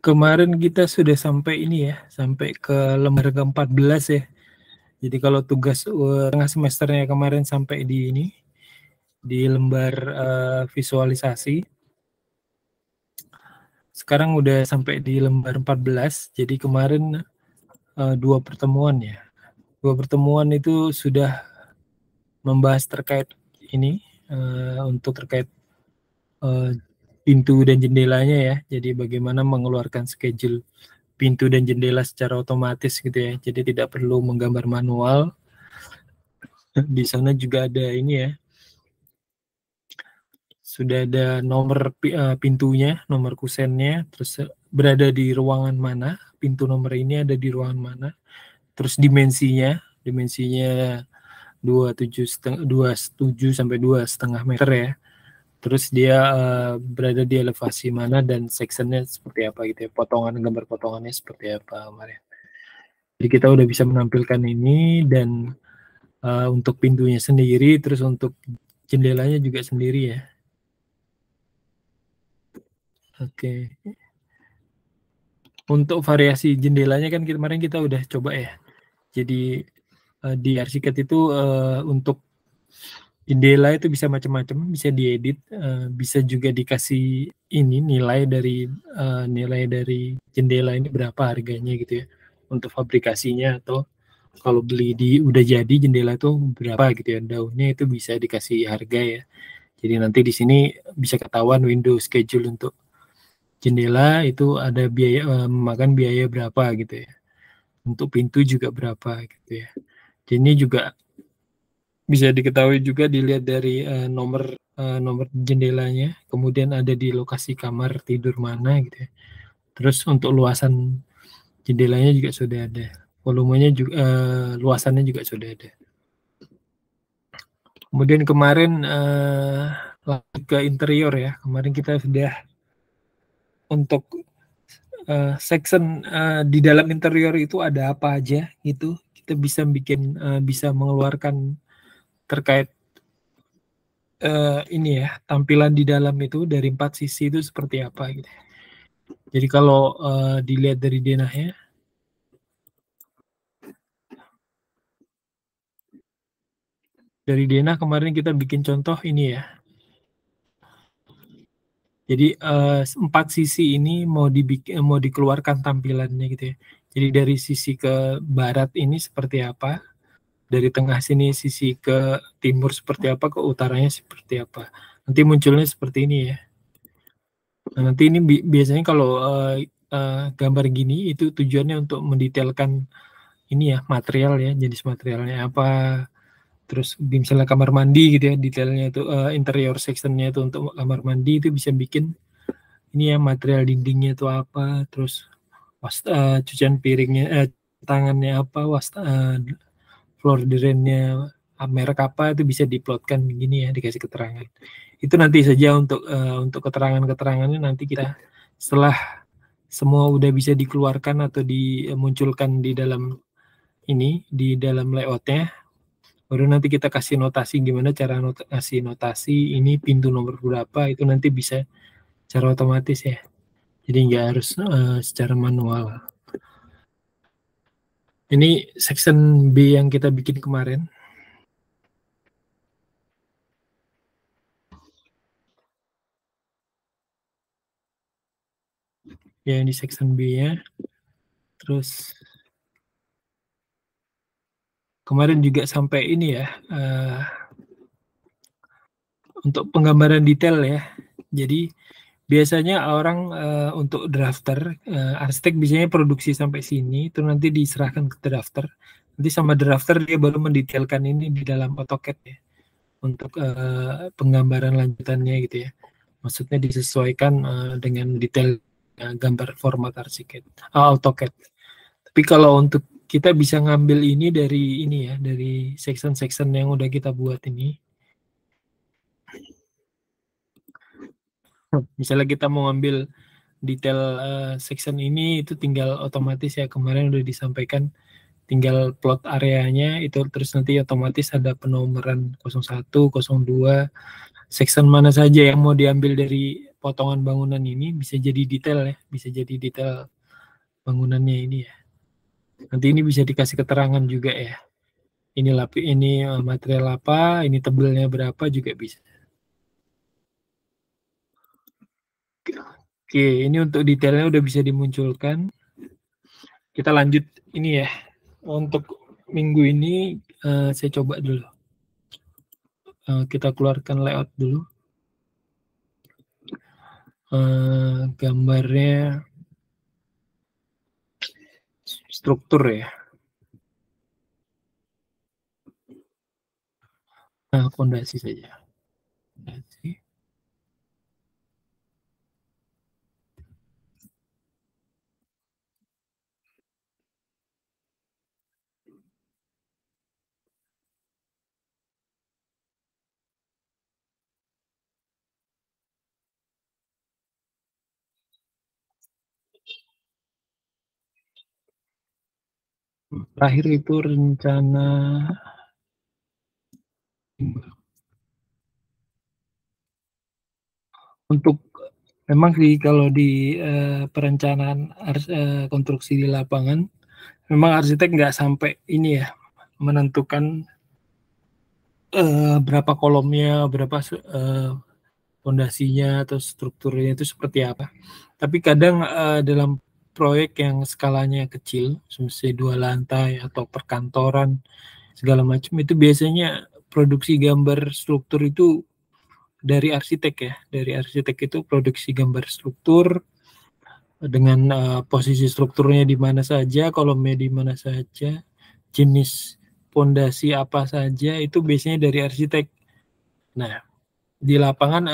Kemarin kita sudah sampai ini ya, sampai ke lembar ke-14 ya. Jadi kalau tugas tengah semesternya kemarin sampai di ini, di lembar visualisasi. Sekarang udah sampai di lembar 14, jadi kemarin 2 pertemuan ya. 2 pertemuan itu sudah membahas terkait ini, untuk terkait pintu dan jendelanya ya. Jadi bagaimana mengeluarkan schedule pintu dan jendela secara otomatis gitu ya. Jadi tidak perlu menggambar manual. Di sana juga ada ini ya. Sudah ada nomor pintunya, nomor kusennya, terus berada di ruangan mana, pintu nomor ini ada di ruangan mana. Terus dimensinya 27 sampai 2,5 meter ya. Terus dia berada di elevasi mana dan sectionnya seperti apa gitu ya, gambar potongannya seperti apa kemarin. Jadi kita udah bisa menampilkan ini dan untuk pintunya sendiri, terus untuk jendelanya juga sendiri ya. Oke. Untuk variasi jendelanya kan kemarin kita udah coba ya. Jadi di Arsiket itu untuk jendela itu bisa macam-macam, bisa diedit, bisa juga dikasih ini nilai dari jendela ini berapa harganya gitu ya untuk fabrikasinya, atau kalau beli udah jadi jendela itu berapa gitu ya, daunnya itu bisa dikasih harga ya. Jadi nanti di sini bisa ketahuan window schedule untuk jendela itu ada biaya, memakan biaya berapa gitu ya. Untuk pintu juga berapa gitu ya. Jadi ini juga bisa diketahui juga dilihat dari nomor jendelanya, kemudian ada di lokasi kamar tidur mana gitu ya. Terus untuk luasan jendelanya juga sudah ada, volumenya juga, luasannya juga sudah ada. Kemudian kemarin lanjut ke interior ya, kemarin kita sudah untuk section di dalam interior itu ada apa aja gitu, kita bisa bisa mengeluarkan terkait ini ya, tampilan di dalam itu dari 4 sisi itu seperti apa gitu. Jadi kalau dilihat dari denahnya, dari denah kemarin kita bikin contoh ini ya. Jadi 4 sisi ini mau dikeluarkan tampilannya gitu ya. Jadi dari sisi ke barat ini seperti apa, dari tengah sini sisi ke timur seperti apa, ke utaranya seperti apa. Nanti munculnya seperti ini ya. Nah, nanti ini biasanya kalau gambar gini itu tujuannya untuk mendetailkan ini ya, material ya, jenis materialnya apa. Terus misalnya kamar mandi gitu ya, detailnya itu interior sectionnya itu untuk kamar mandi itu bisa bikin ini ya, material dindingnya itu apa, terus cucian piringnya, tangannya apa, floor drainnya merek apa, itu bisa diplotkan begini ya, dikasih keterangan. Itu nanti saja untuk keterangan-keterangannya nanti kita setelah semua udah bisa dikeluarkan atau dimunculkan di dalam ini, di dalam layoutnya, baru nanti kita kasih notasi gimana cara kasih notasi ini pintu nomor berapa, itu nanti bisa secara otomatis ya. Jadi nggak harus secara manual. Ini section B yang kita bikin kemarin. Ya, ini section B-nya. Terus kemarin juga sampai ini ya, untuk penggambaran detail ya. Jadi biasanya orang untuk drafter, arsitek biasanya produksi sampai sini, itu nanti diserahkan ke drafter. Nanti sama drafter dia baru mendetailkan ini di dalam AutoCAD ya, untuk penggambaran lanjutannya gitu ya. Maksudnya disesuaikan dengan detail gambar format AutoCAD. Tapi kalau untuk kita bisa ngambil ini dari ini ya, dari section-section yang udah kita buat ini. Misalnya kita mau ngambil detail section ini, itu tinggal otomatis ya, kemarin udah disampaikan, tinggal plot areanya itu, terus nanti otomatis ada penomoran 01, 02, section mana saja yang mau diambil dari potongan bangunan ini bisa jadi detail ya, bisa jadi detail bangunannya ini ya. Nanti ini bisa dikasih keterangan juga ya. Ini material apa, ini tebelnya berapa juga bisa. Oke, ini untuk detailnya udah bisa dimunculkan. Kita lanjut ini ya. Untuk minggu ini saya coba dulu. Kita keluarkan layout dulu. Gambarnya struktur ya. Fondasi saja. Fondasi. Terakhir itu rencana untuk memang sih kalau di perencanaan konstruksi di lapangan, memang arsitek nggak sampai ini ya menentukan berapa kolomnya, berapa fondasinya atau strukturnya itu seperti apa. Tapi kadang dalam proyek yang skalanya kecil, misalnya 2 lantai atau perkantoran segala macam, itu biasanya produksi gambar struktur itu dari arsitek ya. Dari arsitek itu produksi gambar struktur dengan posisi strukturnya di mana saja, kolomnya di mana saja, jenis fondasi apa saja, itu biasanya dari arsitek. Nah, di lapangan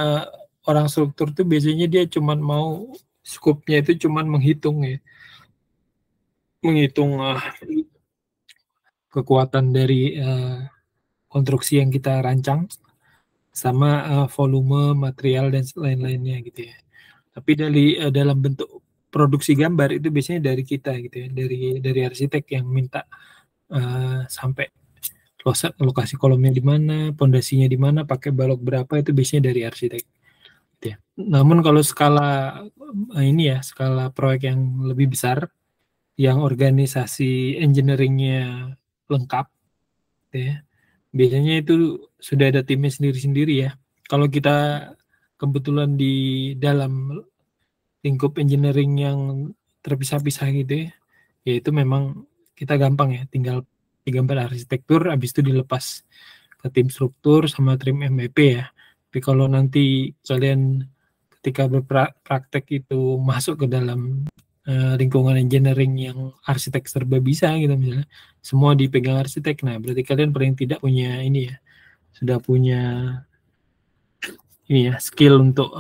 orang struktur tuh biasanya dia cuman mau skupnya itu cuman menghitung ya, menghitung kekuatan dari konstruksi yang kita rancang sama volume material dan lain-lainnya gitu ya. Tapi dalam bentuk produksi gambar itu biasanya dari kita gitu ya, dari arsitek yang minta sampai lokasi kolomnya di mana, pondasinya di mana, pakai balok berapa, itu biasanya dari arsitek. Gitu ya. Namun kalau skala ini ya, skala proyek yang lebih besar, yang organisasi engineeringnya lengkap, gitu ya, biasanya itu sudah ada timnya sendiri-sendiri ya. Kalau kita kebetulan di dalam lingkup engineering yang terpisah-pisah gitu ya, ya itu memang kita gampang ya, tinggal digambar arsitektur, habis itu dilepas ke tim struktur sama tim MEP ya. Tapi kalau nanti kalian ketika berpraktek itu masuk ke dalam lingkungan engineering yang arsitek serba bisa gitu misalnya, semua dipegang arsitek, nah berarti kalian paling tidak punya ini ya, sudah punya ini ya, skill untuk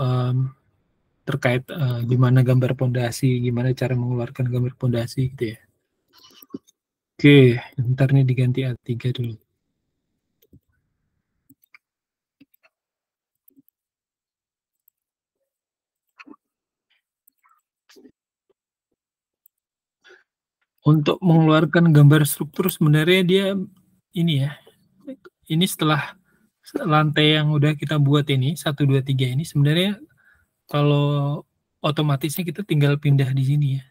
terkait gimana gambar pondasi, gimana cara mengeluarkan gambar pondasi gitu ya. Oke, ntar nih diganti A3 dulu. Untuk mengeluarkan gambar struktur sebenarnya dia ini ya, ini setelah lantai yang udah kita buat ini, 1, 2, 3 ini sebenarnya kalau otomatisnya kita tinggal pindah di sini ya.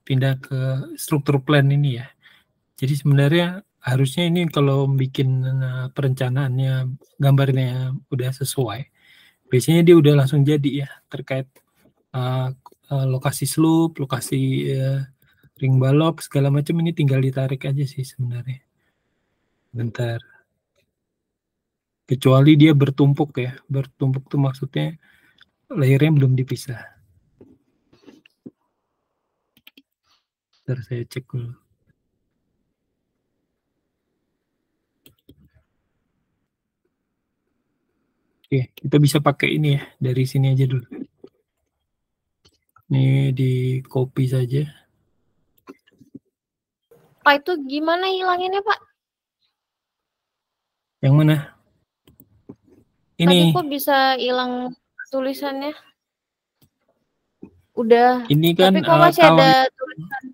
Pindah ke struktur plan ini ya. Jadi sebenarnya harusnya ini kalau bikin perencanaannya, gambarnya udah sesuai, biasanya dia udah langsung jadi ya, terkait lokasi slope, lokasi ring balok, segala macam ini tinggal ditarik aja sih sebenarnya. Bentar. Kecuali dia bertumpuk ya. Bertumpuk tuh maksudnya layernya belum dipisah. Bentar saya cek dulu. Oke, kita bisa pakai ini ya, dari sini aja dulu. Ini di copy saja. Pak, itu gimana hilanginnya, Pak? Yang mana? Ini. Tadi kok bisa hilang tulisannya? Udah. Ini kan tapi kok masih kalau ada tulisan.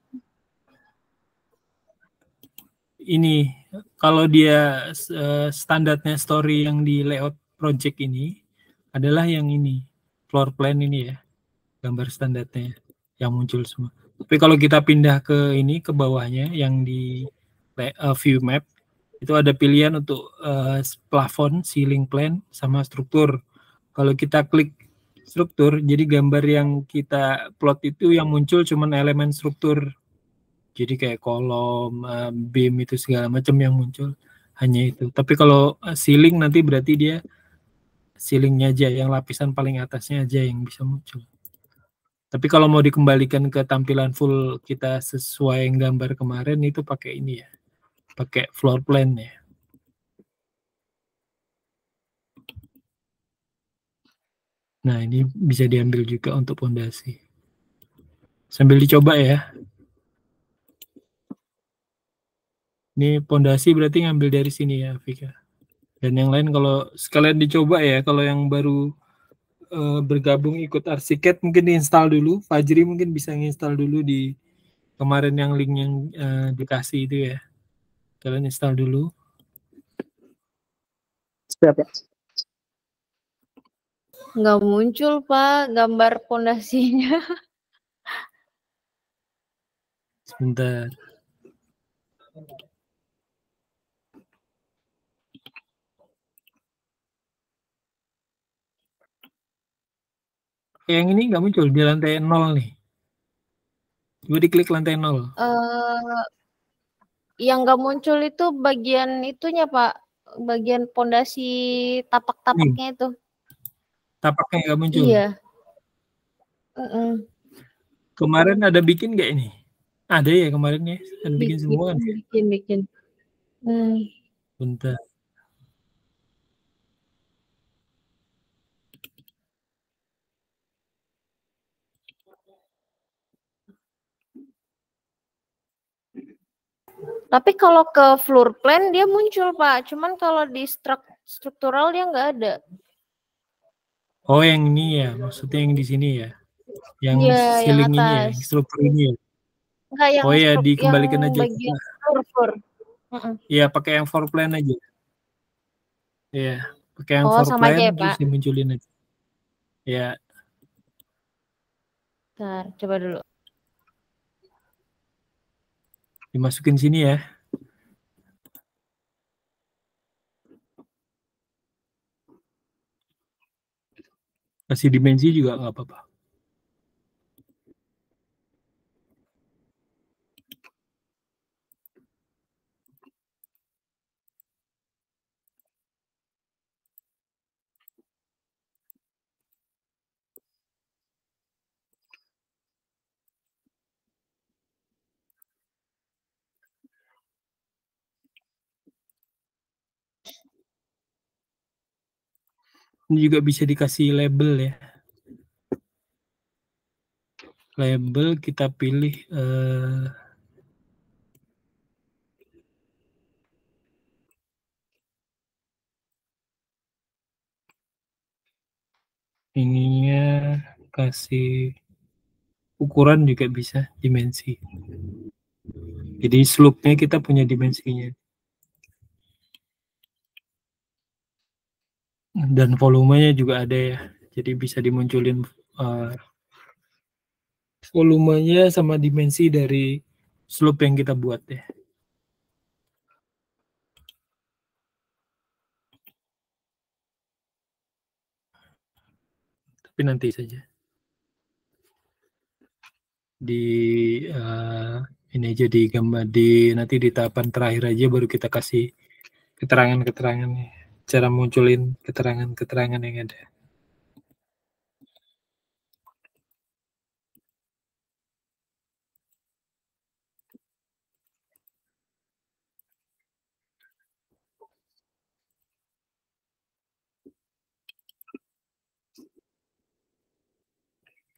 Ini kalau dia standarnya story yang di layout project ini adalah yang ini. floor plan ini ya, gambar standarnya yang muncul semua. Tapi kalau kita pindah ke ini, ke bawahnya yang di view map, itu ada pilihan untuk plafon, ceiling plan, sama struktur. Kalau kita klik struktur, jadi gambar yang kita plot itu yang muncul cuman elemen struktur. Jadi kayak kolom, beam itu segala macam yang muncul hanya itu. Tapi kalau ceiling nanti berarti dia ceilingnya aja, yang lapisan paling atasnya aja yang bisa muncul. Tapi kalau mau dikembalikan ke tampilan full kita sesuai yang gambar kemarin itu pakai ini ya, pakai floor plan ya. Nah ini bisa diambil juga untuk pondasi. Sambil dicoba ya. Ini pondasi berarti ngambil dari sini ya, Vika. Dan yang lain kalau sekalian dicoba ya, kalau yang baru bergabung ikut Arsiket mungkin diinstal dulu. Fajri mungkin bisa nginstal dulu di kemarin yang link yang dikasih itu ya. Kalian install dulu. Siap ya. Nggak muncul, Pak, gambar pondasinya. Sebentar. Yang ini nggak muncul di lantai 0 nih. Coba diklik lantai 0. Yang nggak muncul itu bagian itunya, Pak. Bagian pondasi tapak-tapaknya itu. Tapaknya nggak muncul. Iya. Kemarin ada bikin nggak ini? Ada ya kemarin ya? Ada bikin semua kan? Bikin. Bentar. Tapi kalau ke floor plan dia muncul, Pak. Cuman kalau di struktural dia nggak ada. Oh yang ini ya, maksudnya yang di sini ya, yang Iya, ceiling yang ini ya, atas. struktur ini ya. Enggak, yang Oh ya dikembalikan yang aja. bagian floor. Iya pakai yang floor plan aja. Iya pakai yang Oh, floor sama plan aja ya, terus Pak. dimunculin aja. Ya. Bentar, coba dulu. Dimasukin sini ya. Kasih dimensi juga nggak apa-apa. Ini juga bisa dikasih label ya. Label kita pilih ininya, kasih ukuran juga bisa, dimensi. Jadi slope-nya kita punya dimensinya. Dan volumenya juga ada ya. Jadi bisa dimunculin volumenya sama dimensi dari slope yang kita buat ya. Tapi nanti saja. Di ini aja di gambar di nanti di tahapan terakhir aja baru kita kasih keterangan-keterangan cara munculin keterangan-keterangan yang ada.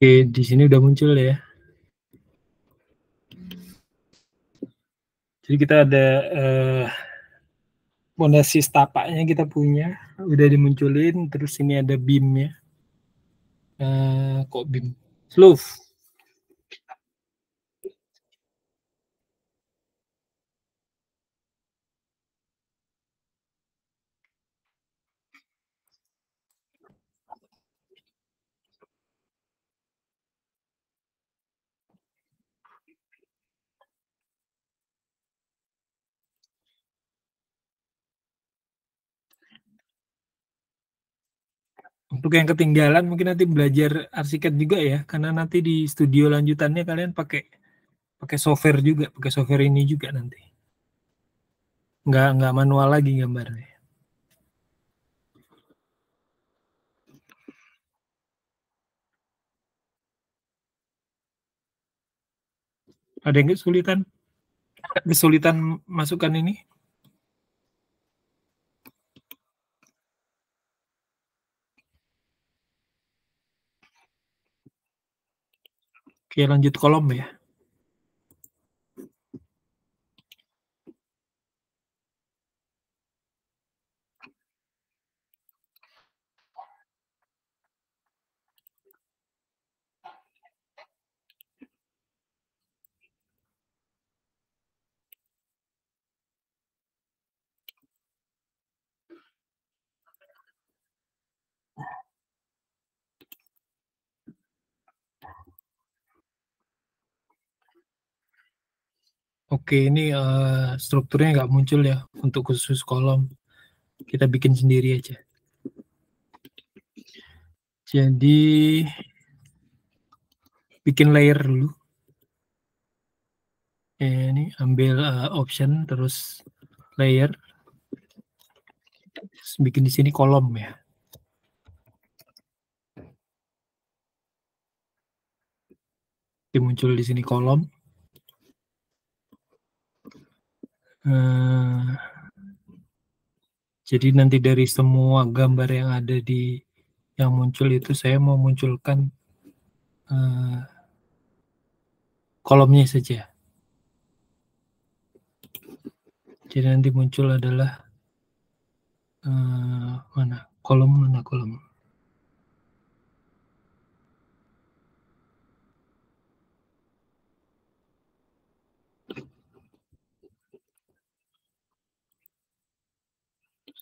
Oke, di sini udah muncul ya. Jadi kita ada fondasi setapaknya kita punya, udah dimunculin, terus ini ada beamnya. Kok beam? Slope. Untuk yang ketinggalan mungkin nanti belajar ArchiCAD juga ya, karena nanti di studio lanjutannya kalian pakai software juga, pakai software ini juga nanti. Nggak manual lagi gambarnya. Ada yang kesulitan masukkan ini? Oke, lanjut kolom ya. Oke, ini strukturnya nggak muncul ya untuk khusus kolom. Kita bikin sendiri aja. Jadi bikin layer dulu. Ini ambil option terus layer. Terus bikin di sini kolom ya. Jadi muncul di sini kolom. Jadi nanti dari semua gambar yang ada yang muncul itu saya mau munculkan kolomnya saja. Jadi nanti muncul adalah mana kolom.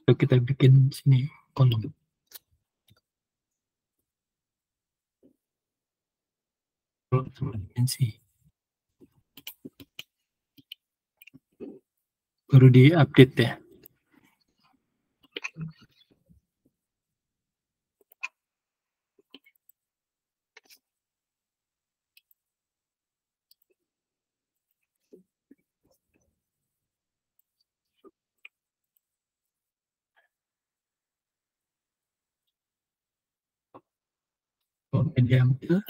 So, kita bikin sini kolom. Dimensi. Baru di-update ya. Diambil.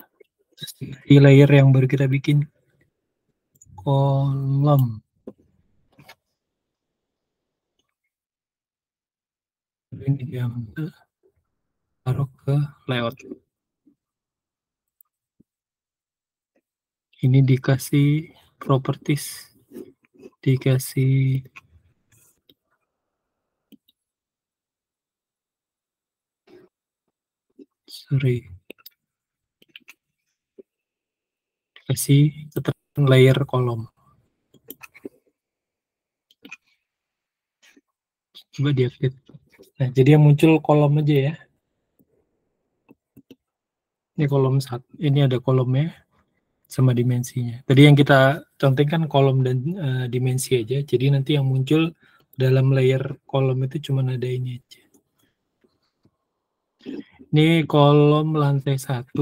Di layer yang baru kita bikin kolom. Ini diambil, taruh ke layout. Ini dikasih properties, dikasih dikasih keterangan layer kolom. Coba di-update. Nah, jadi yang muncul kolom aja ya. Ini kolom 1. Ini ada kolomnya sama dimensinya. Tadi yang kita contohkan kolom dan dimensi aja. Jadi nanti yang muncul dalam layer kolom itu cuma ada ini aja. Ini kolom lantai 1.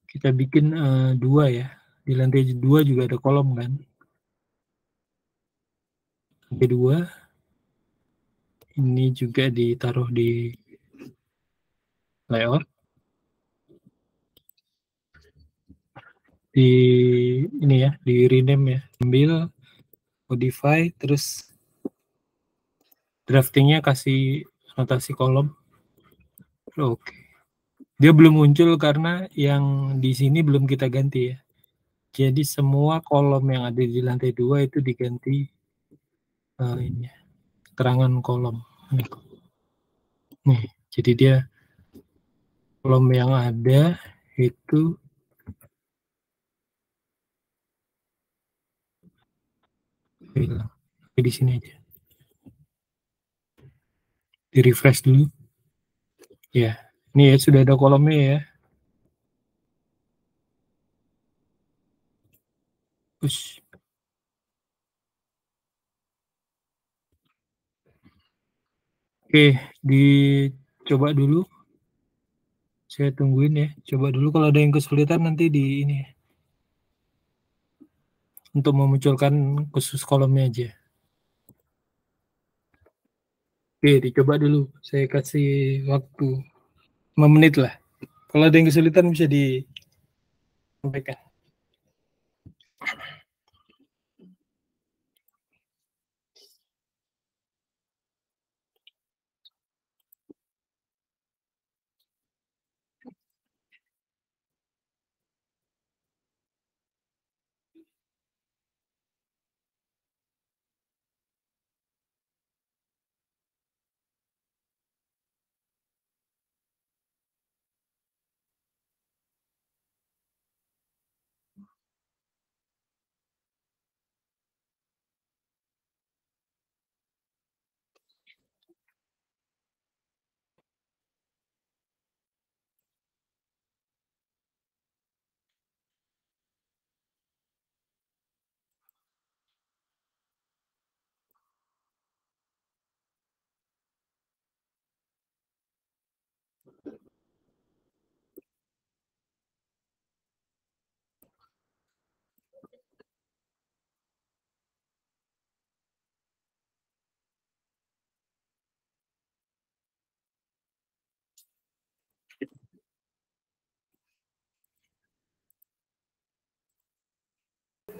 Kita bikin 2 ya. Di lantai 2 juga ada kolom kan. Lantai 2. Ini juga ditaruh di layout. Di ini ya, di rename ya. Ambil, modify, terus draftingnya kasih notasi kolom. Oke. Dia belum muncul karena yang di sini belum kita ganti ya. Jadi semua kolom yang ada di lantai 2 itu diganti ini keterangan kolom. Nih, jadi dia kolom yang ada itu hilang. Di sini aja. Di refresh dulu. Ya, ini ya sudah ada kolomnya ya. Push. Oke, dicoba dulu. Saya tungguin ya. Coba dulu kalau ada yang kesulitan nanti di ini ya. Untuk memunculkan khusus kolomnya aja. Oke, dicoba dulu. Saya kasih waktu 5 menit lah. Kalau ada yang kesulitan bisa disampaikan.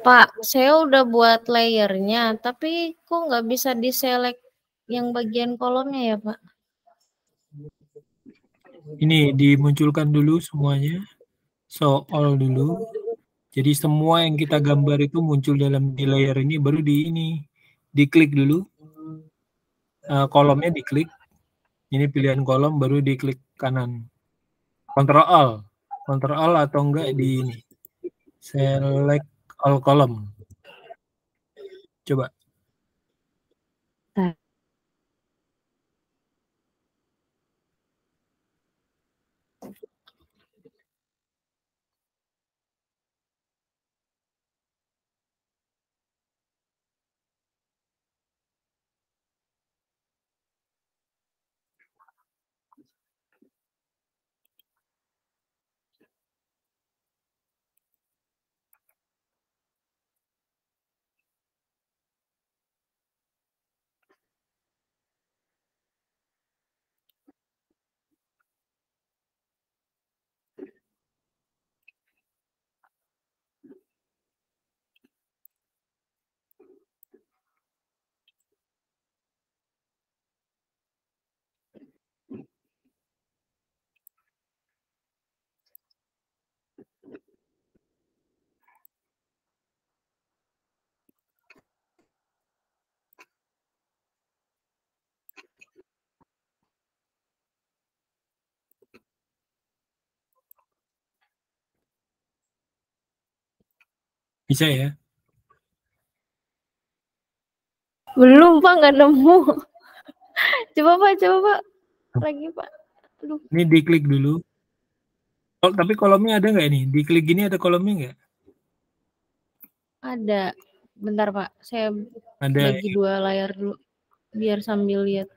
Pak, saya udah buat layernya, tapi kok nggak bisa di-select yang bagian kolomnya ya, Pak? Ini dimunculkan dulu semuanya. So, all dulu. Jadi semua yang kita gambar itu muncul dalam di layer ini, baru diklik dulu. Kolomnya diklik. Ini pilihan kolom, baru diklik kanan. Ctrl Alt. Ctrl Alt atau enggak di ini. Select all column. Coba. Nah. Bisa ya? Belum, Pak, nggak nemu. Coba, Pak. Lagi, Pak. Aduh. Ini diklik dulu. Oh, tapi kolomnya ada nggak ini? Diklik gini ada kolomnya nggak? Ada. Bentar, Pak. Saya Ada. bagi 2 layar dulu, biar sambil lihat.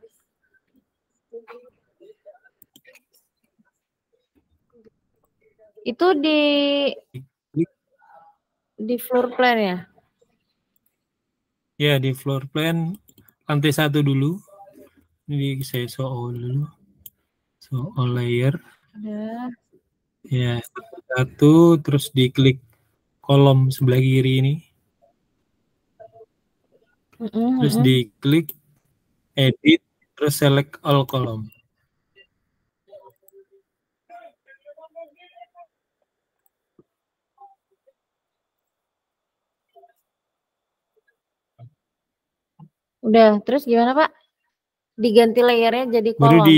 Itu di floor plan ya? Ya, di floor plan lantai 1 dulu. Ini saya show all dulu. So, all layer. Ada. Ya, satu, terus diklik kolom sebelah kiri ini. Terus diklik edit, terus select all column. Udah, terus gimana, Pak? Diganti layernya jadi kolom. Baru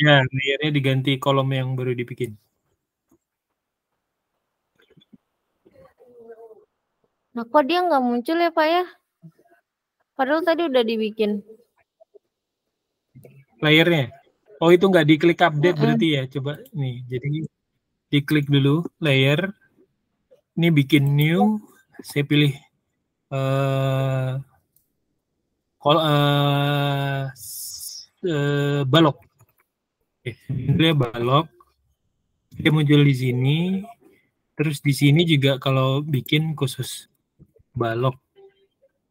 ya, layernya diganti kolom yang baru dibikin. Nah, kok dia nggak muncul ya, Pak ya? Padahal tadi udah dibikin. Layernya? Oh, itu nggak diklik update berarti ya? Coba nih, jadi diklik dulu layer. Ini bikin new. Saya pilih balok. Dia balok, dia muncul di sini, terus di sini juga kalau bikin khusus balok.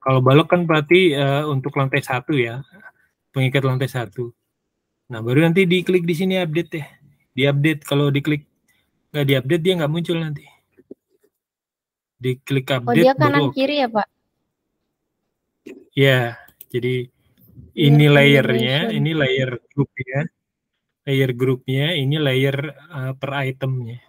Kalau balok kan berarti untuk lantai 1 ya, pengikat lantai 1. Nah baru nanti diklik di sini update ya, di update. Kalau diklik nggak di update dia nggak muncul nanti. Diklik update. Oh dia kanan kiri ya Pak? Ya, jadi ini layernya, ini layer grupnya. Layer grupnya, ini layer per itemnya.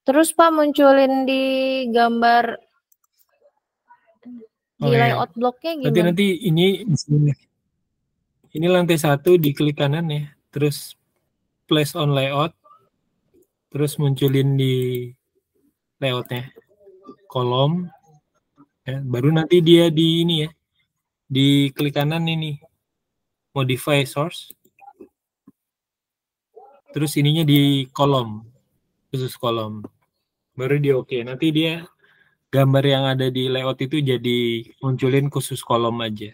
Terus Pak munculin di gambar di layout bloknya gimana? Nanti ini lantai 1 diklik kanan ya, terus place on layout, terus munculin di layoutnya kolom, ya, baru nanti dia di ini ya, di klik kanan ini modify source, terus ininya di kolom, khusus kolom, baru dia oke. Nanti dia gambar yang ada di layout itu jadi munculin khusus kolom aja.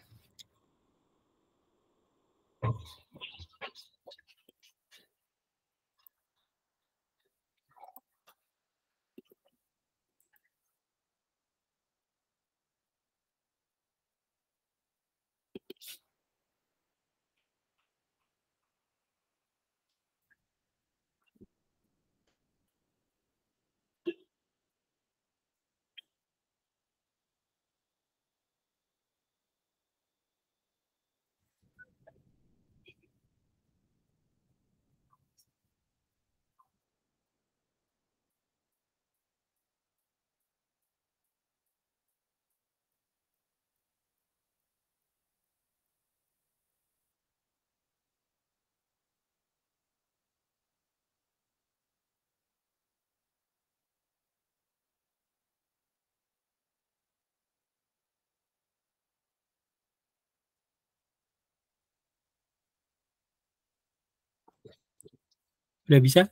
Udah bisa?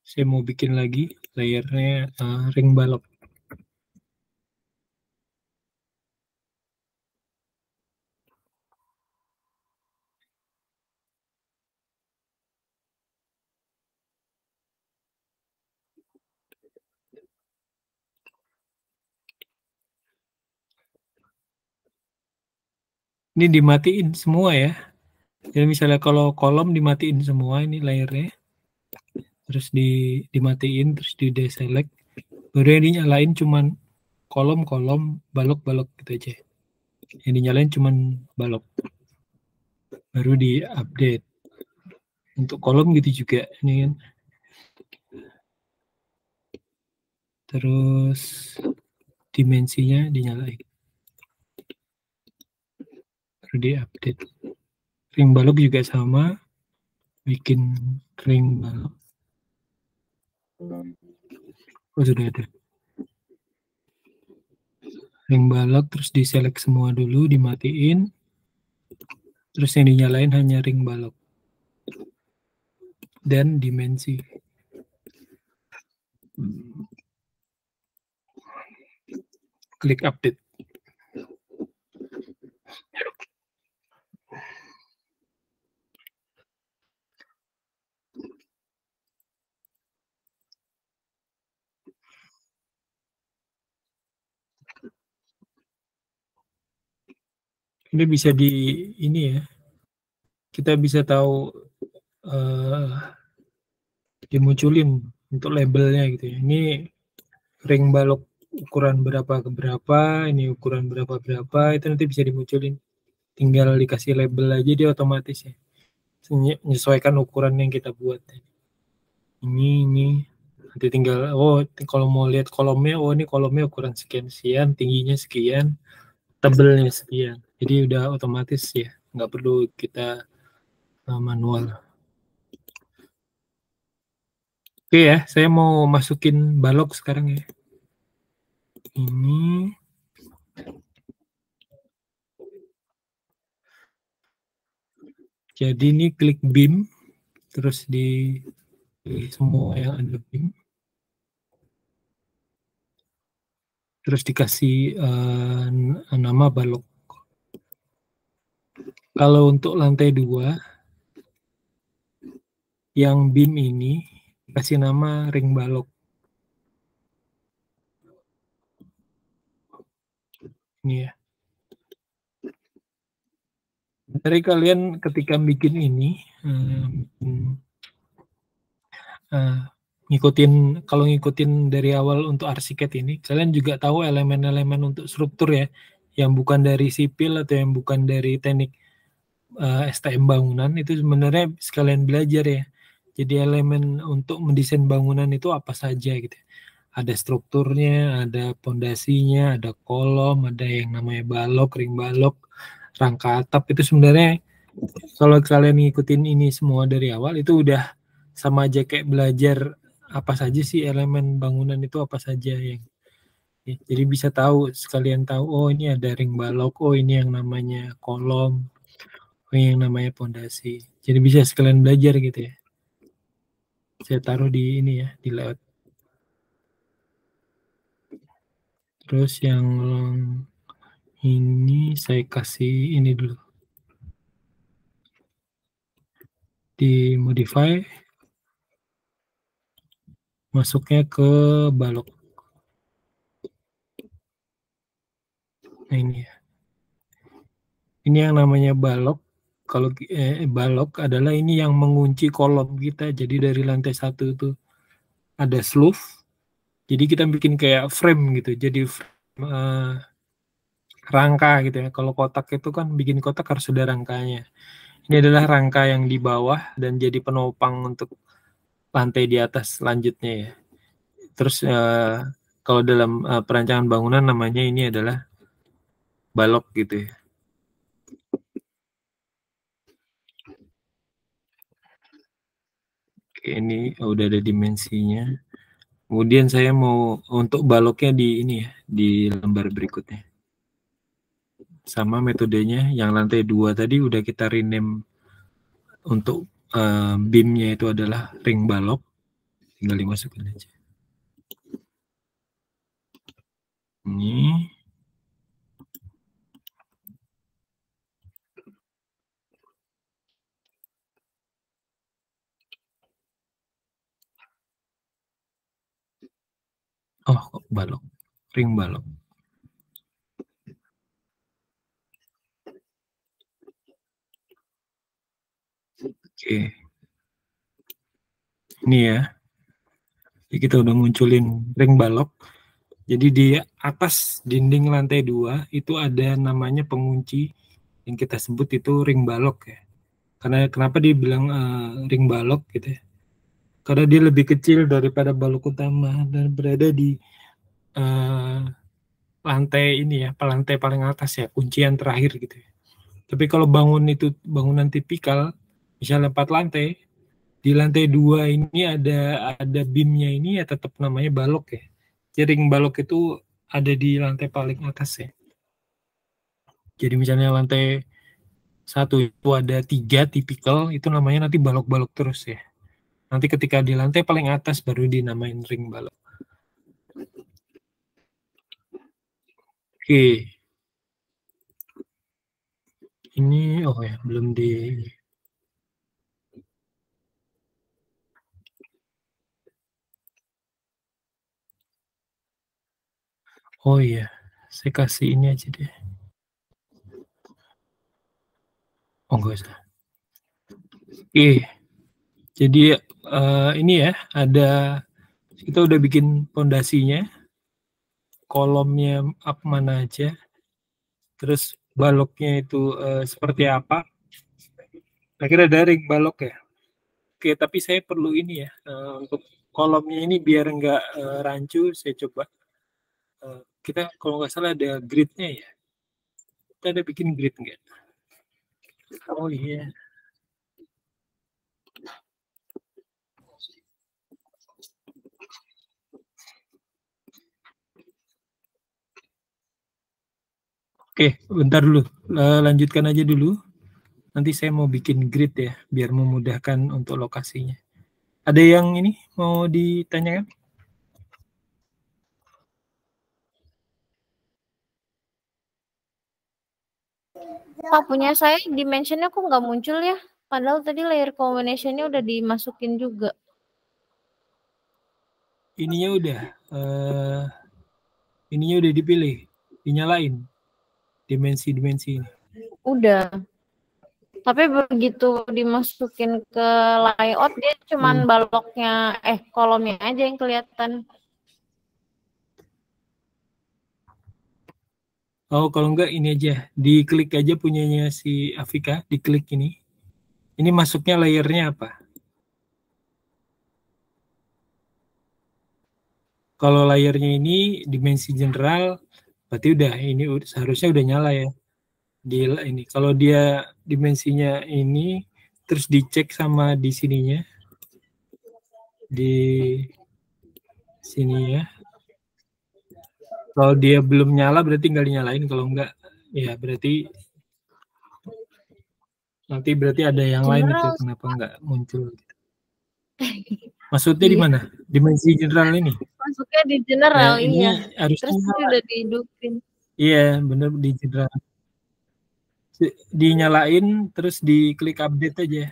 Saya mau bikin lagi layernya ring balok. Ini dimatiin semua ya. Jadi misalnya kalau kolom dimatiin semua ini layernya, terus dimatiin, terus di deselect, baru yang dinyalain cuman kolom-kolom, balok-balok gitu aja. Yang dinyalain cuman balok, baru di update. Untuk kolom gitu juga ini kan. Terus dimensinya dinyalain, baru di update. Ring balok juga sama, bikin ring balok. Oh sudah ada. Ring balok terus diselect semua dulu, dimatiin. Terus yang dinyalain hanya ring balok dan dimensi. Klik update. Ini bisa di ini ya, kita bisa tahu dimunculin untuk labelnya gitu ya. Ini ring balok ukuran berapa ke berapa, ini ukuran berapa berapa, itu nanti bisa dimunculin. Tinggal dikasih label aja dia otomatis ya. Menyesuaikan ukuran yang kita buat. Ini nanti tinggal kalau mau lihat kolomnya, ini kolomnya ukuran sekian, tingginya sekian, tebelnya sekian. Jadi udah otomatis ya, nggak perlu kita manual. Oke ya, saya mau masukin balok sekarang ya. Ini jadi ini klik beam, terus di semua yang ada beam, terus dikasih nama balok. Kalau untuk lantai 2, yang beam ini kasih nama ring balok. Ini ya. Dari kalian ketika bikin ini, kalau ngikutin dari awal untuk arsiket ini, kalian juga tahu elemen-elemen untuk struktur ya, yang bukan dari sipil atau yang bukan dari teknik STM bangunan, itu sebenarnya sekalian belajar ya. Jadi elemen untuk mendesain bangunan itu apa saja gitu. Ada strukturnya, ada pondasinya, ada kolom, ada yang namanya balok, ring balok, rangka atap. Itu sebenarnya kalau kalian ngikutin ini semua dari awal, itu udah sama aja kayak belajar apa saja sih elemen bangunan itu apa saja yang ya, jadi bisa tahu, sekalian tahu ini ada ring balok, ini yang namanya kolom, ini yang namanya pondasi. Jadi bisa sekalian belajar gitu ya. Saya taruh di ini ya, di layout. Terus yang ini saya kasih ini dulu. Di modify, masuknya ke balok. Nah ini ya. Ini yang namanya balok. Kalau balok adalah ini yang mengunci kolom kita. Jadi dari lantai 1 itu ada sleeve. Jadi kita bikin kayak frame gitu. Jadi rangka gitu ya. Kalau kotak itu kan bikin kotak harus ada rangkanya. Ini adalah rangka yang di bawah dan jadi penopang untuk lantai di atas selanjutnya ya. Terus kalau dalam perancangan bangunan namanya ini adalah balok gitu ya. Oke, ini udah ada dimensinya. Kemudian saya mau untuk baloknya di ini ya, di lembar berikutnya. Sama metodenya, yang lantai 2 tadi udah kita rename untuk beamnya itu adalah ring balok. Tinggal dimasukin aja. Ini. Oh, kok balok. Ring balok. Oke. Ini ya. Jadi kita udah munculin ring balok. Jadi di atas dinding lantai 2 itu ada namanya pengunci yang kita sebut itu ring balok ya. Karena kenapa dibilang ring balok gitu ya? Karena dia lebih kecil daripada balok utama dan berada di lantai ini ya, lantai paling atas ya, kuncian terakhir gitu ya. Tapi kalau bangunan tipikal, misalnya 4 lantai, di lantai 2 ini ada beamnya ini ya tetap namanya balok ya. Jadi ring balok itu ada di lantai paling atas ya. Jadi misalnya lantai 1 itu ada 3 tipikal, itu namanya nanti balok-balok terus ya. Nanti ketika di lantai paling atas baru dinamain ring balok. Oke. Ini ya belum di iya. Saya kasih ini aja deh. Oh, enggak usah. Oke. Jadi ini ya, kita udah bikin pondasinya, kolomnya apa mana aja, terus baloknya itu seperti apa. Akhirnya ada ring balok ya. Oke, tapi saya perlu ini ya, untuk kolomnya ini biar nggak rancu, saya coba. Kita kalau nggak salah ada gridnya ya. Kita ada bikin grid nggak? Oh iya. Oke, bentar dulu. Lanjutkan aja dulu. Nanti saya mau bikin grid ya, biar memudahkan untuk lokasinya. Ada yang ini mau ditanyakan? Pak, punya saya dimensionnya kok nggak muncul ya? Padahal tadi layer combination-nya udah dimasukin juga. Ininya udah, ininya udah dipilih, dinyalain dimensi-dimensi ini. Udah. Tapi begitu dimasukin ke layout dia cuman baloknya kolomnya aja yang kelihatan. Oh, kalau enggak ini aja, diklik aja punyanya si Afika, diklik ini. Ini masuknya layernya apa? Kalau layernya ini dimensi general, berarti udah ini seharusnya udah nyala ya. Di ini kalau dia dimensinya ini terus dicek sama di sininya, di sini ya. Kalau dia belum nyala berarti nggak dinyalain, kalau enggak ya berarti nanti berarti ada yang lain itu General. kenapa nggak muncul. Maksudnya di mana? Dimensi general ini? Masuknya di general, Ini iya. harusnya Terus nyala. udah dihidupin. Iya, bener di general. Dinyalain terus diklik update aja.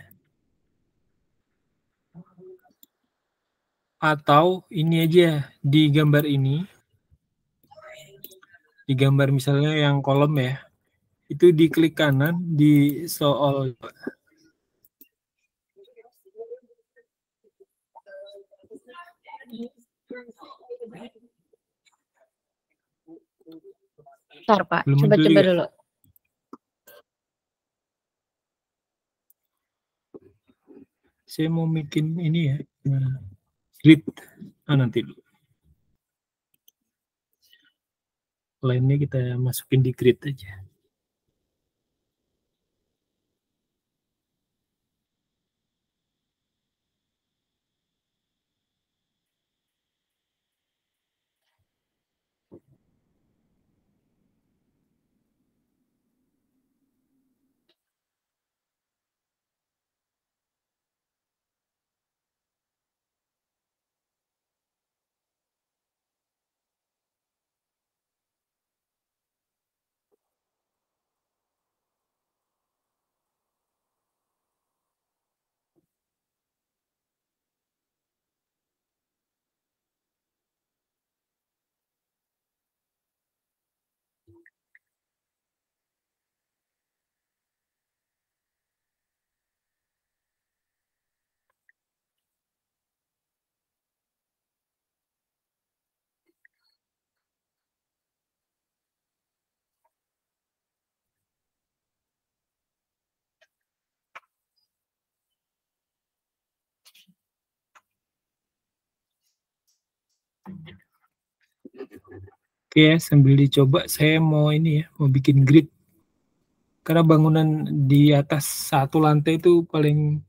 Atau ini aja di gambar ini, di gambar misalnya yang kolom ya, itu diklik kanan di soal. Bentar, Pak. Belum Coba-coba juga. dulu. Saya mau bikin ini ya, grid. Nanti dulu. Lainnya kita masukin di grid aja. Oke, sambil dicoba saya mau ini ya, mau bikin grid. Karena bangunan di atas satu lantai itu paling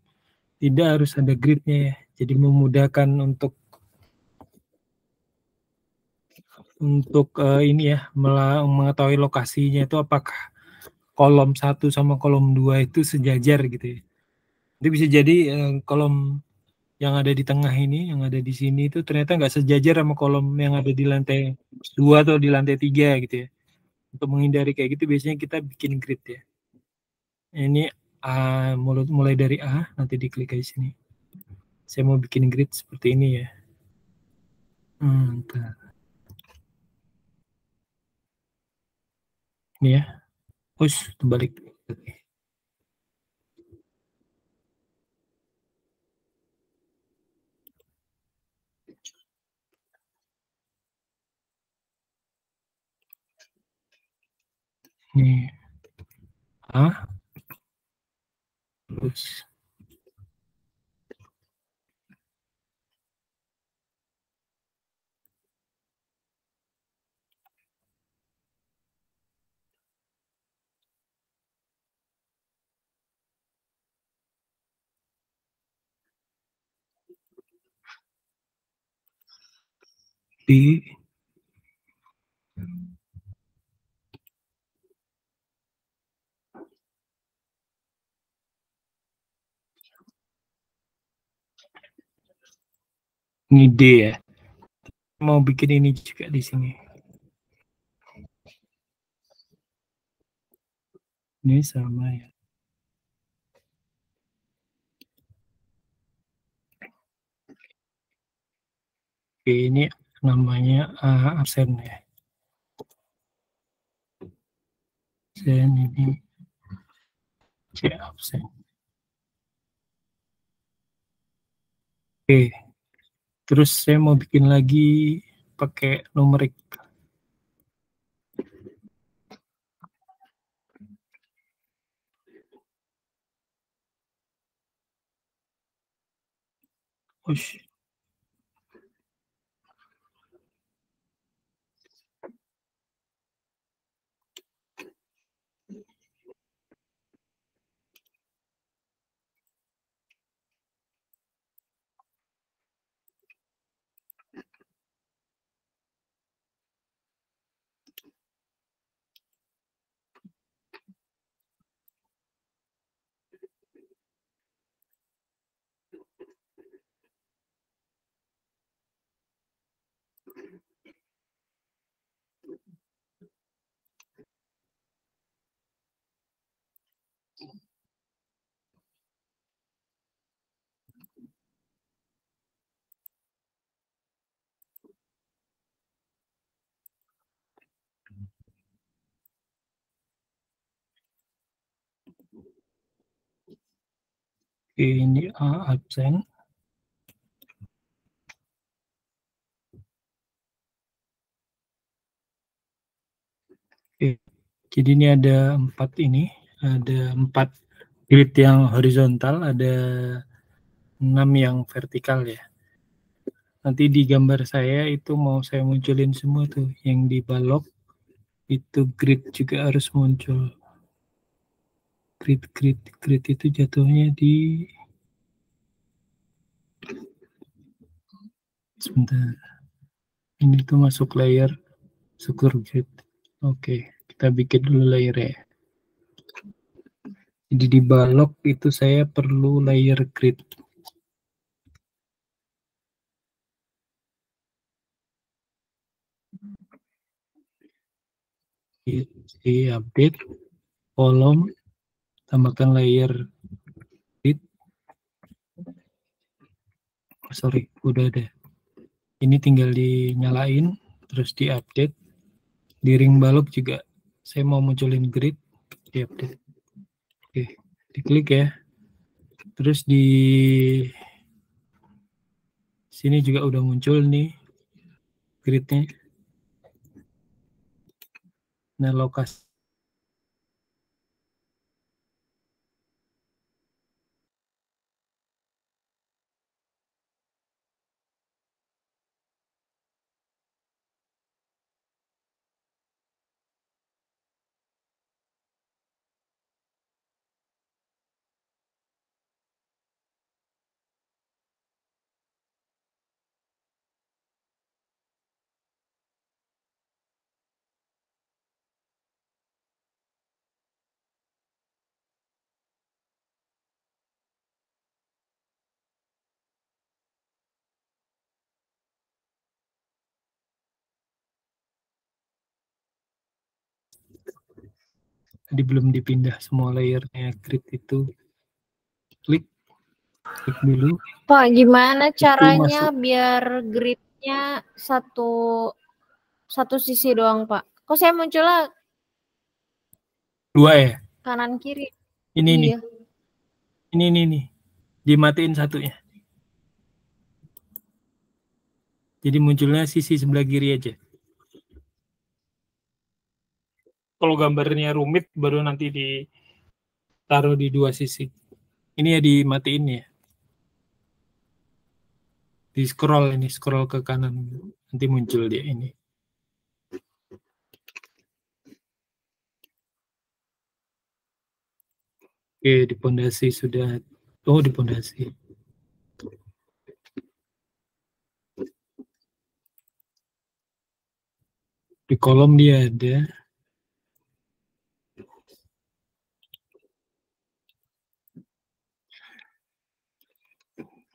tidak harus ada gridnya ya. Jadi memudahkan untuk ini ya, mengetahui lokasinya itu apakah kolom 1 sama kolom 2 itu sejajar gitu ya. Itu bisa jadi kolom yang ada di tengah ini, yang ada di sini itu ternyata nggak sejajar sama kolom yang ada di lantai 2 atau di lantai 3 gitu ya. Untuk menghindari kayak gitu biasanya kita bikin grid ya. Ini mulai dari A, nanti diklik aja sini. Saya mau bikin grid seperti ini ya. Ini ya, push terbalik. Nih. A. Terus B. Ini D ya. Mau bikin ini juga di sini. Ini sama ya. Oke, ini namanya absen ya. Absen ini C absen. Oke. Terus saya mau bikin lagi pakai numerik. Ush. Oke, ini A absen. Oke, jadi ini ada 4 ini, ada 4 grid yang horizontal, ada 6 yang vertikal ya. Nanti di gambar saya itu mau saya munculin semua tuh, yang di balok itu grid juga harus muncul. Grid itu jatuhnya di sebentar. Ini tuh masuk layer syukur grid. Oke, kita bikin dulu layer ya. Jadi di balok itu saya perlu layer grid. Di update kolom, tambahkan layer grid. Sorry, udah ada. Ini tinggal dinyalain, terus di update. Di ring balok juga saya mau munculin grid, di update. Oke, diklik ya. Terus di sini juga udah muncul nih gridnya. Nah, lokasi tadi belum dipindah semua layernya grid itu. Klik dulu. Pak, gimana caranya masuk. biar gridnya satu sisi doang, Pak? Kok saya munculnya 2 ya? kanan kiri? Ini iya. nih. Ini nih. Dimatiin satunya. Jadi munculnya sisi sebelah kiri aja. Kalau gambarnya rumit baru nanti ditaruh di dua sisi. Ini ya dimatiin ya. Di scroll ini, scroll ke kanan. Nanti muncul dia ini. Oke, di pondasi sudah. Oh, di pondasi. Di kolom dia ada.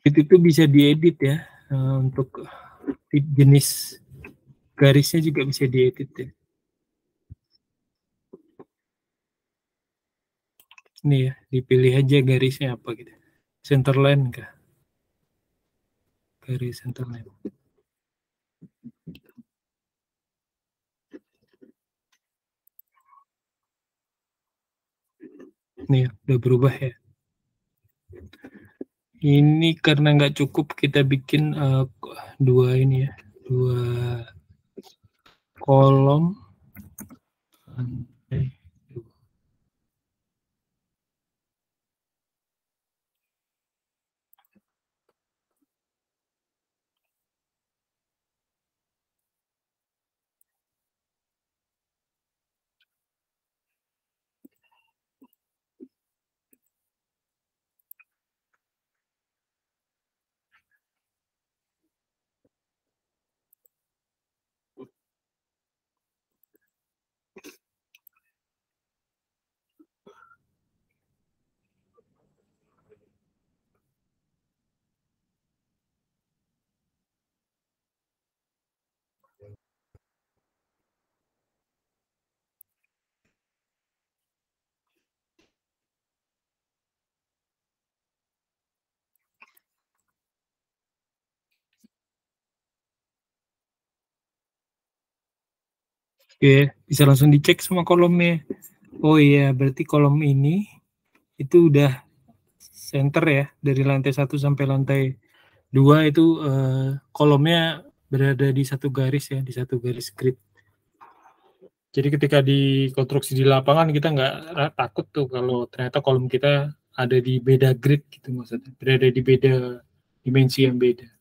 Itu bisa diedit ya, untuk jenis garisnya juga bisa diedit ya. Ini ya, dipilih aja garisnya apa gitu. Centerline kah? Garis centerline. Nih ya, udah berubah ya. Ini karena nggak cukup kita bikin dua ini ya, dua kolom. Oke, bisa langsung dicek sama kolomnya. Oh iya, berarti kolom ini itu udah center ya, dari lantai 1 sampai lantai 2 itu kolomnya berada di satu garis ya, di satu garis grid. Jadi ketika dikonstruksi di lapangan kita nggak takut tuh kalau ternyata kolom kita ada di beda grid gitu, maksudnya berada di beda dimensi yang beda.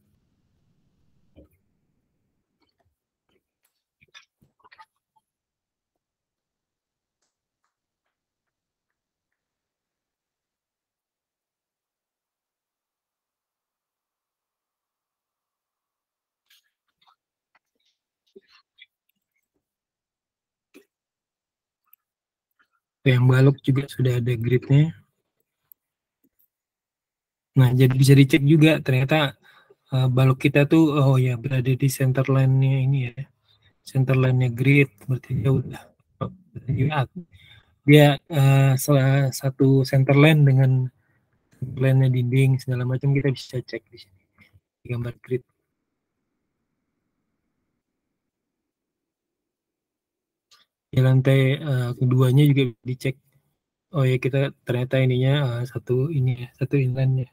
Yang balok juga sudah ada gridnya. Nah, jadi bisa dicek juga ternyata balok kita tuh oh ya berada di center line-nya ini ya. Center line-nya grid berarti dia udah dia salah satu center line dengan line-nya dinding segala macam kita bisa cek di sini di gambar grid. Di lantai keduanya juga dicek. Oh ya kita ternyata ininya satu ini ya, satu inline-nya.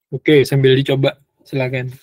Oke, sambil dicoba, silakan.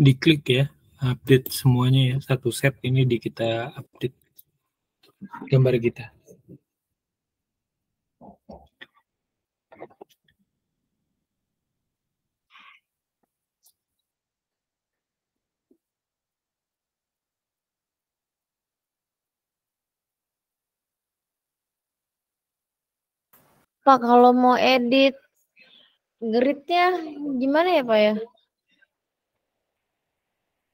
Diklik ya, update semuanya ya, satu set ini kita update gambar kita. Pak, kalau mau edit gridnya gimana ya Pak ya?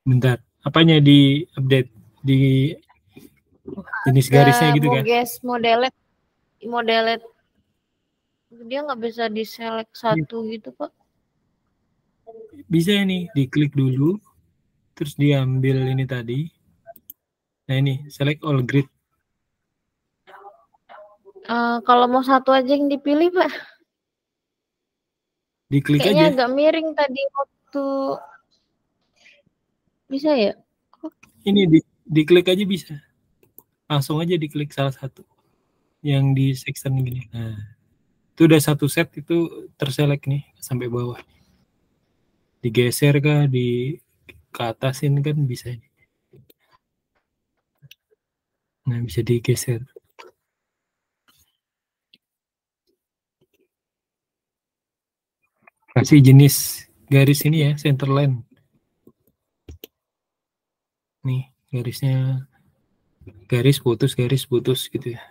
Bentar, apanya di update di jenis garisnya gitu mau kan? modelet dia nggak bisa diselect satu gitu Pak. Bisa ini, diklik dulu, terus diambil ini tadi. Nah ini, select all grid. Kalau mau satu aja yang dipilih Pak. Diklik Kayaknya aja. agak miring tadi waktu bisa ya? Ini diklik aja bisa. Langsung aja diklik salah satu. Yang di section gini. Nah, itu udah satu set itu terselect nih sampai bawah. Digeser kah, di ke atasin kan bisa. Nah, bisa digeser. Kasih jenis garis ini ya, center line. Nih, garisnya garis putus gitu ya.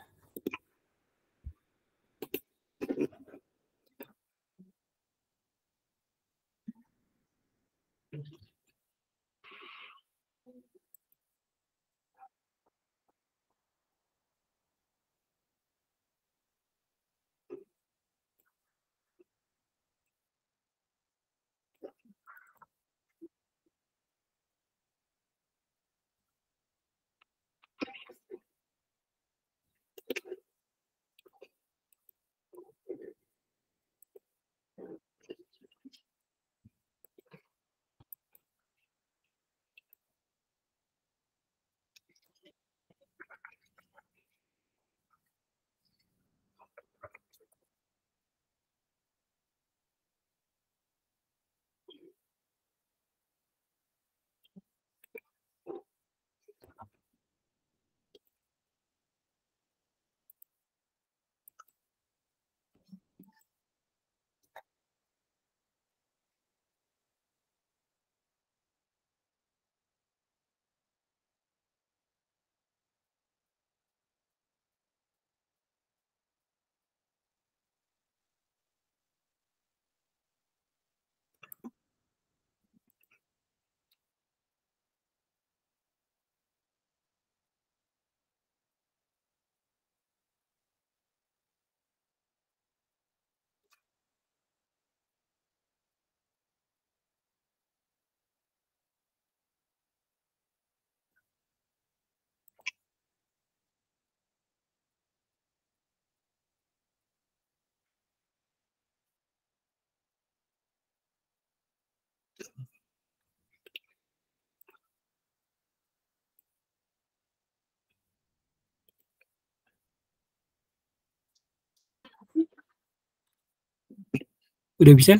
Udah bisa?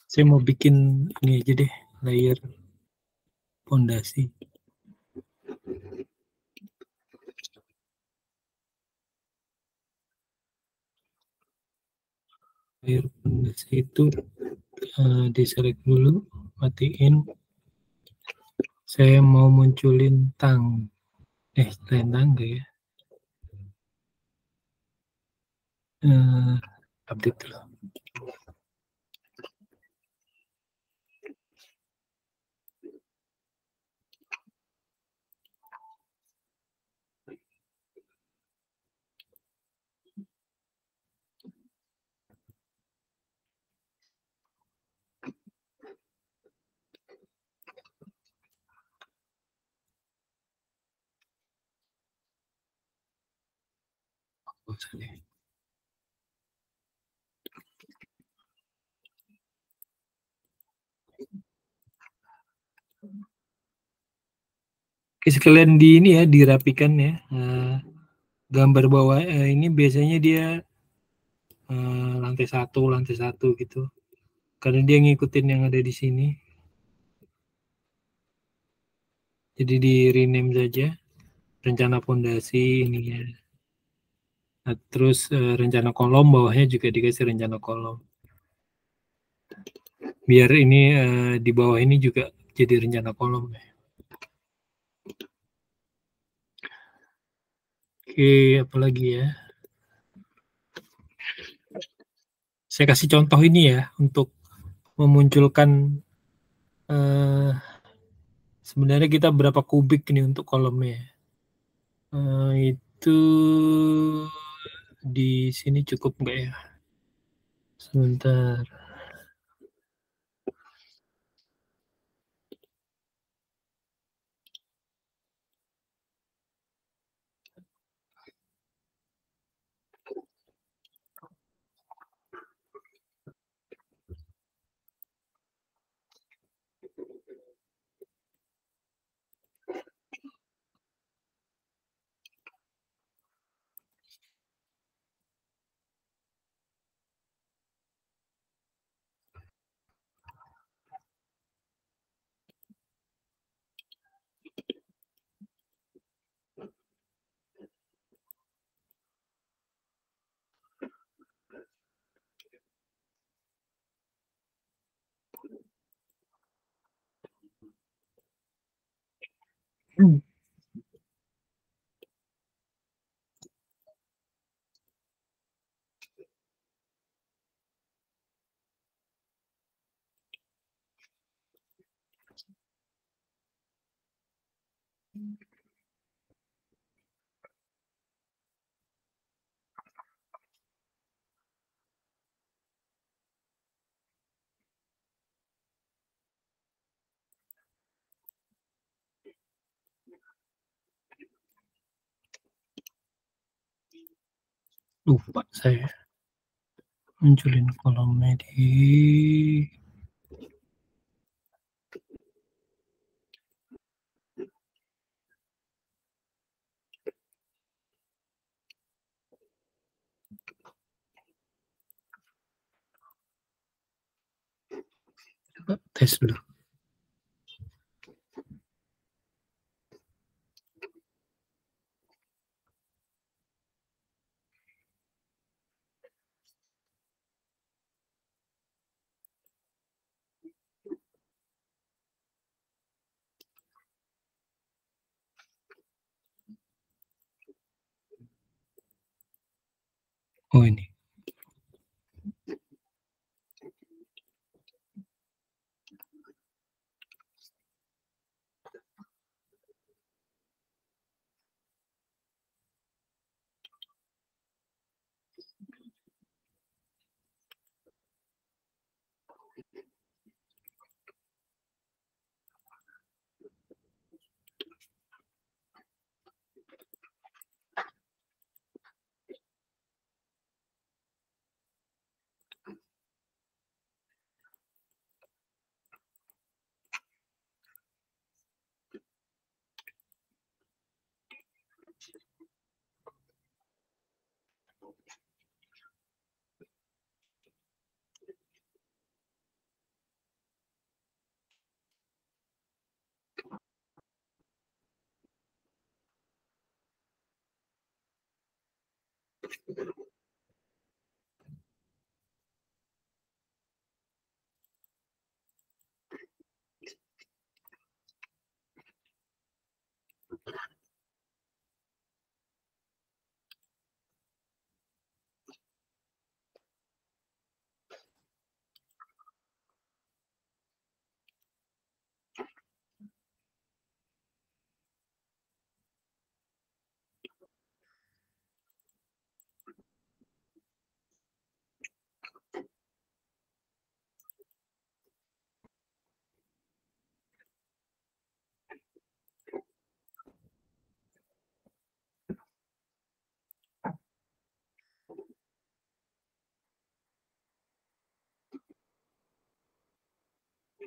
Saya mau bikin ini aja deh, layer fondasi. Layer fondasi itu diselect dulu, matiin. Saya mau munculin tangga ya. Update dulu. Oke, sekalian di ini ya, dirapikan ya. Gambar bawah ini biasanya dia lantai satu gitu. Karena dia ngikutin yang ada di sini. Jadi di rename saja rencana fondasi ini ya. Nah, terus rencana kolom bawahnya juga dikasih rencana kolom. Biar ini di bawah ini juga jadi rencana kolom ya. Oke, apalagi ya? Saya kasih contoh ini ya untuk memunculkan sebenarnya kita berapa kubik nih untuk kolomnya. Itu di sini cukup nggak ya? Sebentar. Lupa saya munculin kolomnya di tes dulu. Oh ini.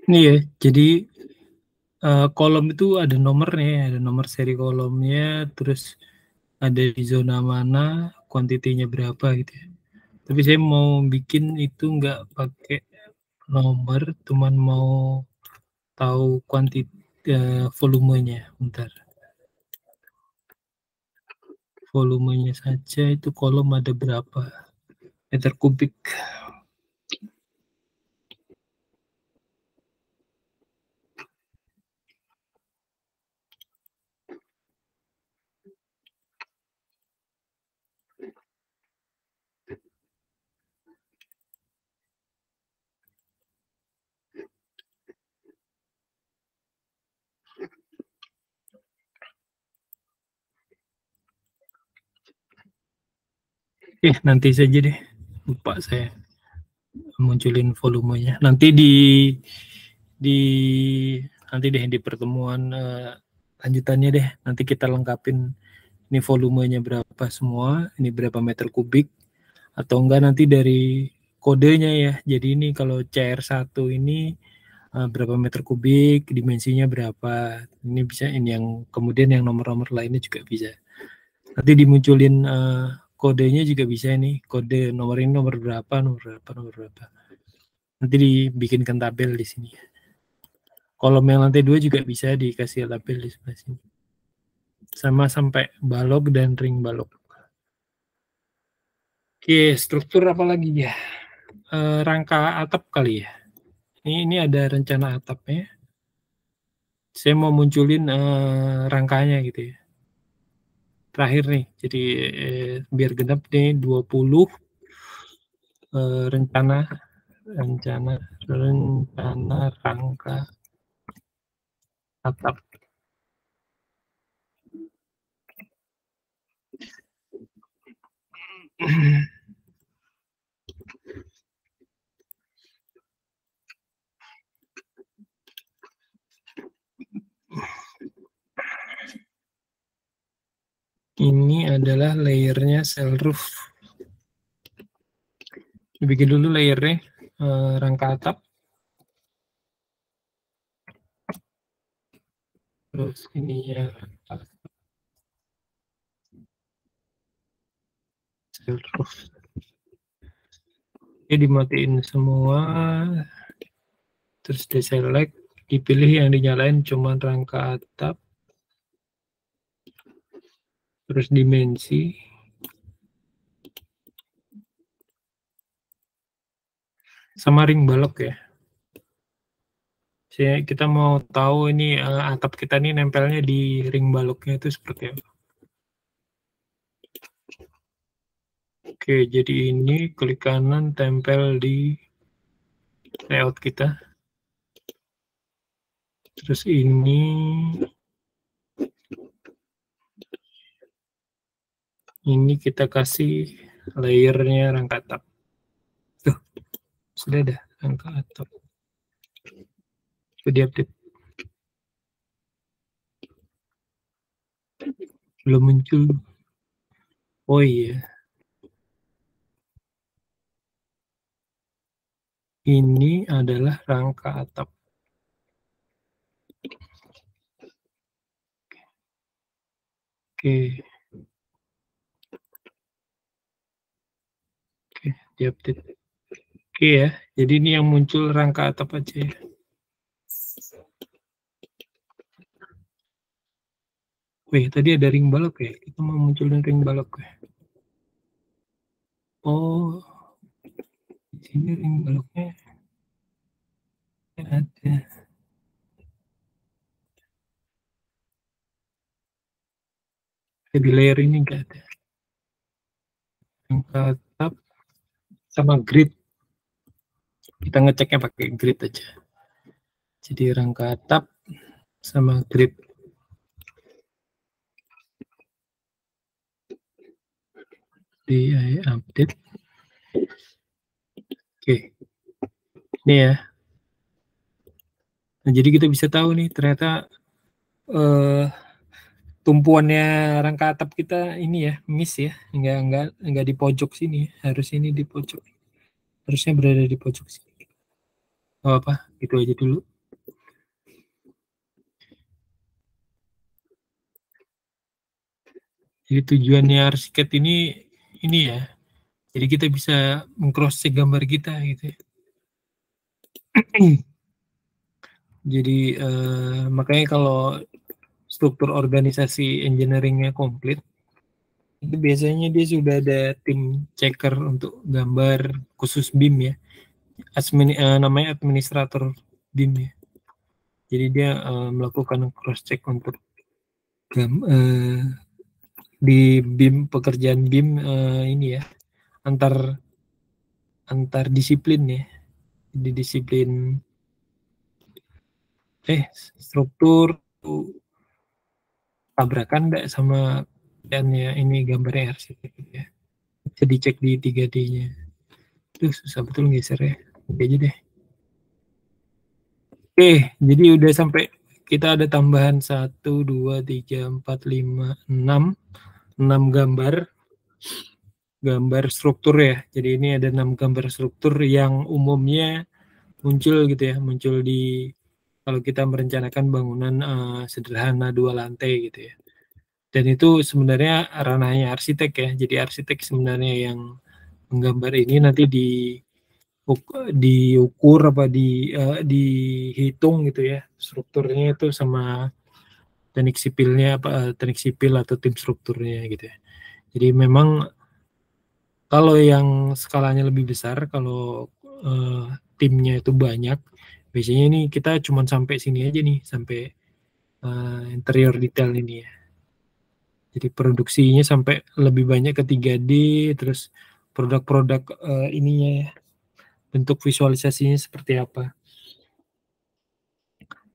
Ini ya, jadi kolom itu ada nomornya, ada nomor seri kolomnya, terus ada di zona mana, kuantitinya berapa gitu ya. Tapi saya mau bikin itu nggak pakai nomor, cuman mau tahu volumenya. Bentar. Volumenya saja itu kolom ada berapa meter kubik. Nanti saja deh, lupa saya munculin volumenya. Nanti di nanti deh di pertemuan lanjutannya deh, nanti kita lengkapin ini volumenya berapa semua, ini berapa meter kubik, atau enggak nanti dari kodenya ya. Jadi ini kalau CR1 ini berapa meter kubik, dimensinya berapa. Ini bisa, ini yang kemudian yang nomor-nomor lainnya juga bisa. Nanti dimunculin kodenya juga bisa nih, kode nomor ini nomor berapa, nomor berapa, nomor berapa. Nanti dibikinkan tabel di sini. Kolom yang lantai 2 juga bisa dikasih tabel di sebelah sini. Sama sampai balok dan ring balok. Oke, struktur apa lagi ya? Rangka atap kali ya. Ini ada rencana atapnya. Saya mau munculin rangkanya gitu ya. Terakhir nih, jadi biar genap nih 20 rencana rangka atap. Ini adalah layernya cell roof. Bikin dulu layernya rangka atap. Terus ini ya cell roof. Ini dimatiin semua. Terus diselect, dipilih yang dinyalain cuma rangka atap. Terus dimensi. Sama ring balok ya. Kita mau tahu ini atap kita ini nempelnya di ring baloknya itu seperti apa. Oke, jadi ini klik kanan tempel di layout kita. Terus ini kita kasih layernya rangka atap. Tuh, sudah ada rangka atap. Sudah diupdate. Belum muncul. Oh iya. Ini adalah rangka atap. Oke. Oke, diupdate. Oke ya, jadi ini yang muncul rangka atap aja ya. Wih, tadi ada ring balok ya. Kita mau munculin ring balok ya. Oh, di sini ring baloknya ada. Di layer ini enggak ada. Rangka tab sama grid. Kita ngeceknya pakai grid aja. Jadi rangka tab sama grid. Di update. Oke. Ini ya. Nah, jadi kita bisa tahu nih ternyata tumpuannya rangka atap kita ini ya, miss ya. Enggak di pojok sini, harus ini di pojok. Harusnya berada di pojok sini. Oh, apa? Itu aja dulu. Jadi tujuannya arsiket ini ya. Jadi kita bisa meng-cross check gambar kita gitu ya. Jadi makanya kalau struktur organisasi engineeringnya komplit, itu biasanya dia sudah ada tim checker untuk gambar khusus BIM ya. Namanya administrator BIM ya. Jadi dia melakukan cross check untuk di BIM, pekerjaan BIM ini ya, antar disiplin ya. Di disiplin struktur tabrakan enggak sama ini gambarnya arsitek ya. Bisa dicek di 3D-nya. Tuh susah betul geser ya. Oke aja deh. Oke, jadi udah sampai kita ada tambahan 1, 2, 3, 4, 5, 6 gambar struktur ya. Jadi ini ada 6 gambar struktur yang umumnya muncul gitu ya, muncul di kalau kita merencanakan bangunan sederhana 2 lantai gitu ya. Dan itu sebenarnya ranahnya arsitek ya. Jadi arsitek sebenarnya yang menggambar ini nanti diukur apa dihitung gitu ya strukturnya itu sama teknik sipil atau tim strukturnya gitu ya. Jadi memang kalau yang skalanya lebih besar, kalau timnya itu banyak, biasanya ini kita cuma sampai sini aja nih, sampai interior detail ini ya. Jadi produksinya sampai lebih banyak ke 3D, terus produk-produk ininya ya, bentuk visualisasinya seperti apa.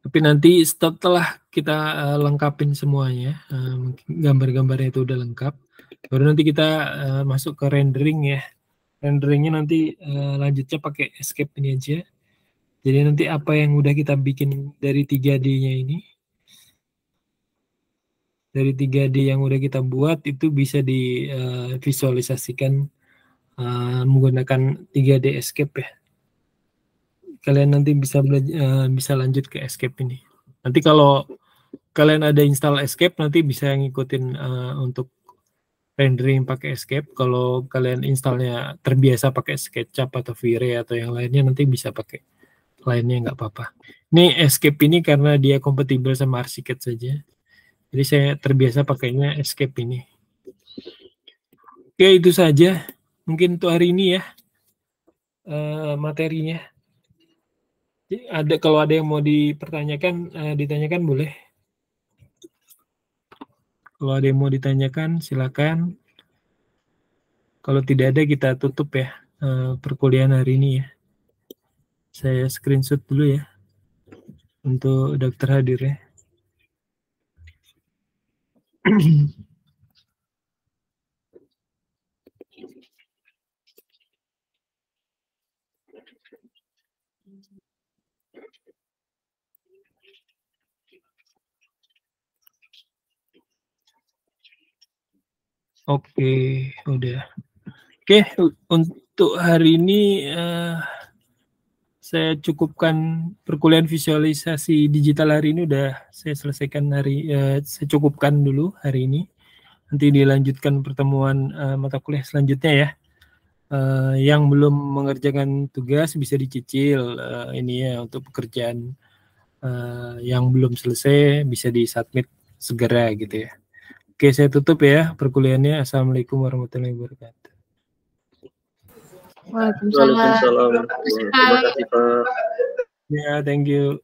Tapi nanti setelah kita lengkapin semuanya, mungkin gambar-gambarnya itu udah lengkap, baru nanti kita masuk ke rendering ya. Renderingnya nanti lanjutnya pakai escape ini aja. Jadi nanti apa yang udah kita bikin dari 3D-nya ini, dari 3D yang udah kita buat itu bisa divisualisasikan menggunakan 3D escape ya. Kalian nanti bisa lanjut ke escape ini. Nanti kalau kalian ada install escape nanti bisa ngikutin untuk rendering pakai escape. Kalau kalian installnya terbiasa pakai SketchUp atau V-Ray atau yang lainnya nanti bisa pakai lainnya nggak apa-apa. Ini escape ini karena dia kompatibel sama Archicad saja. Jadi saya terbiasa pakainya escape ini. Oke, itu saja mungkin untuk hari ini ya materinya. Kalau ada yang mau ditanyakan boleh. Kalau ada yang mau ditanyakan silakan. Kalau tidak ada kita tutup ya perkuliahan hari ini ya. Saya screenshot dulu ya untuk daftar hadir ya. Oke, udah. Oke, untuk hari ini saya cukupkan perkuliahan visualisasi digital hari ini udah saya selesaikan saya cukupkan dulu hari ini. Nanti dilanjutkan pertemuan mata kuliah selanjutnya ya. Yang belum mengerjakan tugas bisa dicicil ini ya untuk pekerjaan yang belum selesai bisa disubmit segera gitu ya. Oke, saya tutup ya perkuliahannya. Assalamualaikum warahmatullahi wabarakatuh. Waalaikumsalam. Waalaikumsalam. Makasih, Terima Kak. kasih Pak. Ya, thank you.